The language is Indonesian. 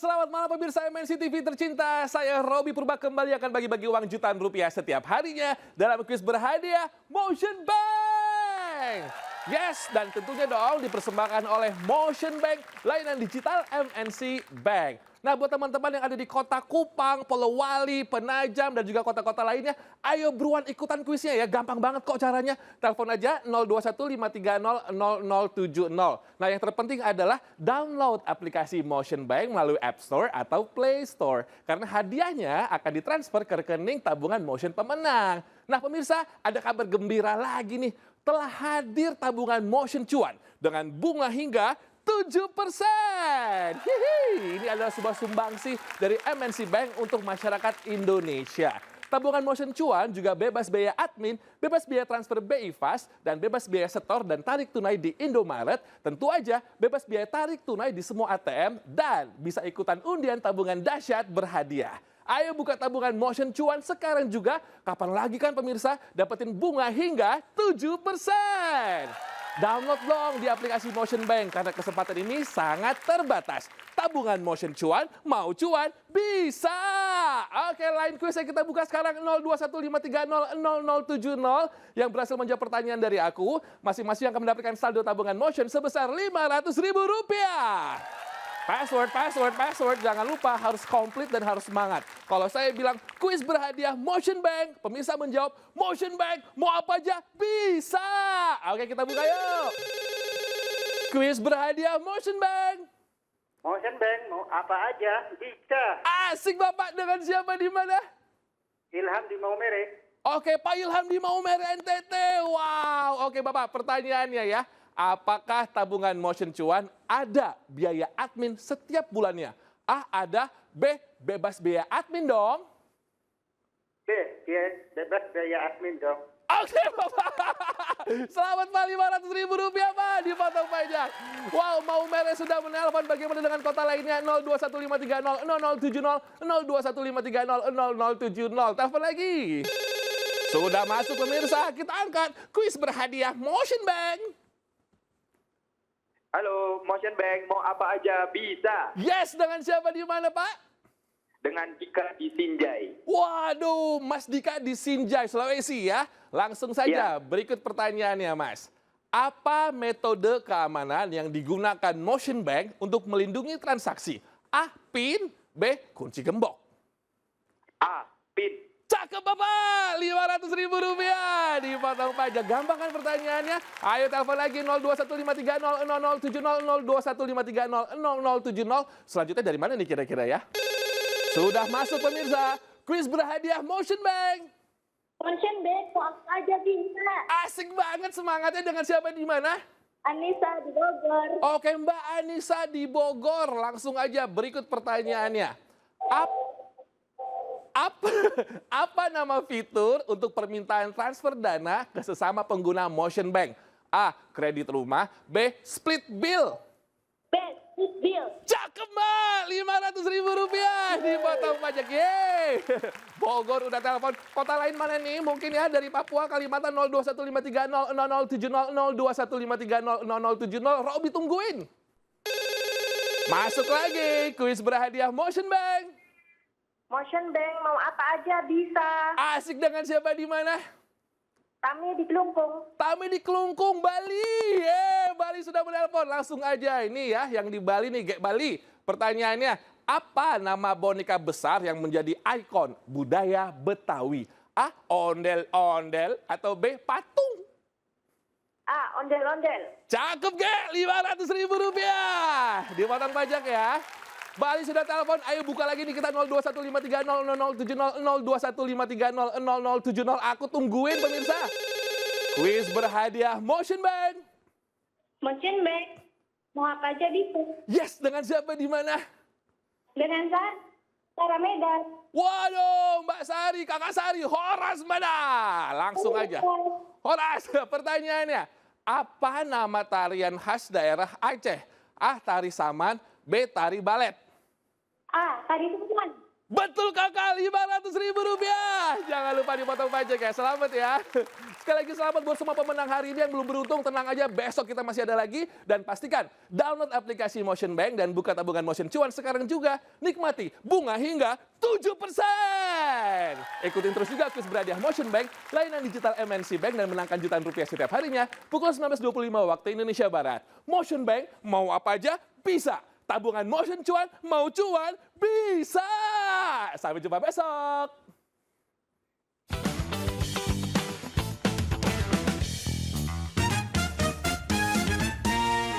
selamat malam pemirsa MNC TV tercinta. Saya Robi Purba kembali akan bagi-bagi uang jutaan rupiah setiap harinya dalam kuis berhadiah Motion Bank. Yes, dan tentunya dong dipersembahkan oleh Motion Bank, layanan digital MNC Bank. Nah, buat teman-teman yang ada di kota Kupang, Polowali, Penajam, dan juga kota-kota lainnya, ayo buruan ikutan kuisnya ya. Gampang banget kok caranya. Telepon aja 0215300070. Nah, yang terpenting adalah download aplikasi Motion Bank melalui App Store atau Play Store. Karena hadiahnya akan ditransfer ke rekening tabungan Motion pemenang. Nah, pemirsa, ada kabar gembira lagi nih. Telah hadir tabungan Motion Cuan dengan bunga hingga 7%. Hihi, ini adalah sebuah sumbangsi dari MNC Bank untuk masyarakat Indonesia. Tabungan Motion Cuan juga bebas biaya admin, bebas biaya transfer BI Fast, dan bebas biaya setor dan tarik tunai di Indomaret. Tentu aja bebas biaya tarik tunai di semua ATM dan bisa ikutan undian tabungan dahsyat berhadiah. Ayo buka tabungan Motion Cuan sekarang juga. Kapan lagi kan pemirsa dapetin bunga hingga 7%. Download dong di aplikasi Motion Bank karena kesempatan ini sangat terbatas. Tabungan Motion Cuan, mau cuan, bisa. Oke, line quiz yang kita buka sekarang 0215300070 yang berhasil menjawab pertanyaan dari aku. Masing-masing akan mendapatkan saldo tabungan Motion sebesar Rp500.000. Password, jangan lupa harus komplit dan harus semangat. Kalau saya bilang kuis berhadiah Motion Bank, pemirsa menjawab Motion Bank, mau apa aja bisa. Oke, kita buka yuk. Kuis berhadiah Motion Bank. Motion Bank, mau apa aja bisa. Asik Bapak, dengan siapa di mana? Ilham di Maumere. Oke, Pak Ilham di Maumere NTT. Wow, oke Bapak, pertanyaannya ya. Apakah tabungan Motion Cuan ada biaya admin setiap bulannya? A, ada. B, bebas biaya admin dong. B, bebas biaya admin dong. Oke Bapak, selamat Pak, Rp500.000 Pak, dipotong pajak. Wow, Maumere sudah menelpon. Bagaimana dengan kota lainnya? 0215300070, 0215300070. Telepon lagi. Sudah masuk pemirsa, kita angkat kuis berhadiah Motion Bank. Halo, Motion Bank, mau apa aja bisa. Yes, dengan siapa di mana Pak? Dengan Dika di Sinjai. Waduh, Mas Dika di Sinjai, Sulawesi ya. Langsung saja, berikut pertanyaannya Mas. Apa metode keamanan yang digunakan Motion Bank untuk melindungi transaksi? A, PIN, B, kunci gembok. A, PIN. Cakep Bapak, Rp500.000 dipotong pajak. Gampang kan pertanyaannya? Ayo telepon lagi 0215300070, 0215300070. Selanjutnya dari mana nih kira-kira ya? Sudah masuk pemirsa, kuis berhadiah Motion Bank. Motion Bank, mau apa aja bisa. Asik banget, semangatnya. Dengan siapa di mana? Anissa di Bogor. Oke, Mbak Anissa di Bogor. Langsung aja, berikut pertanyaannya. Apa nama fitur untuk permintaan transfer dana ke sesama pengguna Motion Bank? A, kredit rumah. B, split bill. B, split bill. Cakep Mbak, Rp500.000 dipotong pajak. Yeay. Bogor udah telepon. Kota lain mana nih? Mungkin ya dari Papua, Kalimantan 0215300070, 0215300070. Robi tungguin. Masuk lagi, kuis berhadiah Motion Bank. Motion Bank, mau apa aja bisa. Asik, dengan siapa di mana? Kami di Kelungkung. Tami di Kelungkung, Bali. Bali sudah menelpon. Langsung aja ini ya, yang di Bali nih, Bali. Pertanyaannya, apa nama boneka besar yang menjadi ikon budaya Betawi? A, ondel-ondel, atau B, patung? A, ondel-ondel. Cakep, Rp500.000. Dipotong pajak ya. Bali sudah telepon, ayo buka lagi nih kita 0215300070, 0215300070. Aku tungguin pemirsa. Kuis berhadiah Motion Bank. Motion Bank, mau apa aja bisa. Yes, dengan siapa di mana? Dengan Sarah Medan. Waduh, Mbak Sari, Kakak Sari, Horas mana? Langsung aja. Horas, pertanyaannya. Apa nama tarian khas daerah Aceh? A, tari saman, B, tari balet. A, tari saman. Betul kakak, Rp500.000. Jangan lupa dipotong pajak ya. Selamat ya. Sekali lagi selamat buat semua pemenang hari ini yang belum beruntung. Tenang aja, besok kita masih ada lagi. Dan pastikan download aplikasi Motion Bank dan buka tabungan Motion Cuan sekarang juga. Nikmati bunga hingga 7%. Ikutin terus juga kuis berhadiah Motion Bank, layanan digital MNC Bank dan menangkan jutaan rupiah setiap harinya pukul 19.25 waktu Indonesia Barat. Motion Bank, mau apa aja bisa. Tabungan Motion Cuan, mau cuan bisa. Sampai jumpa besok.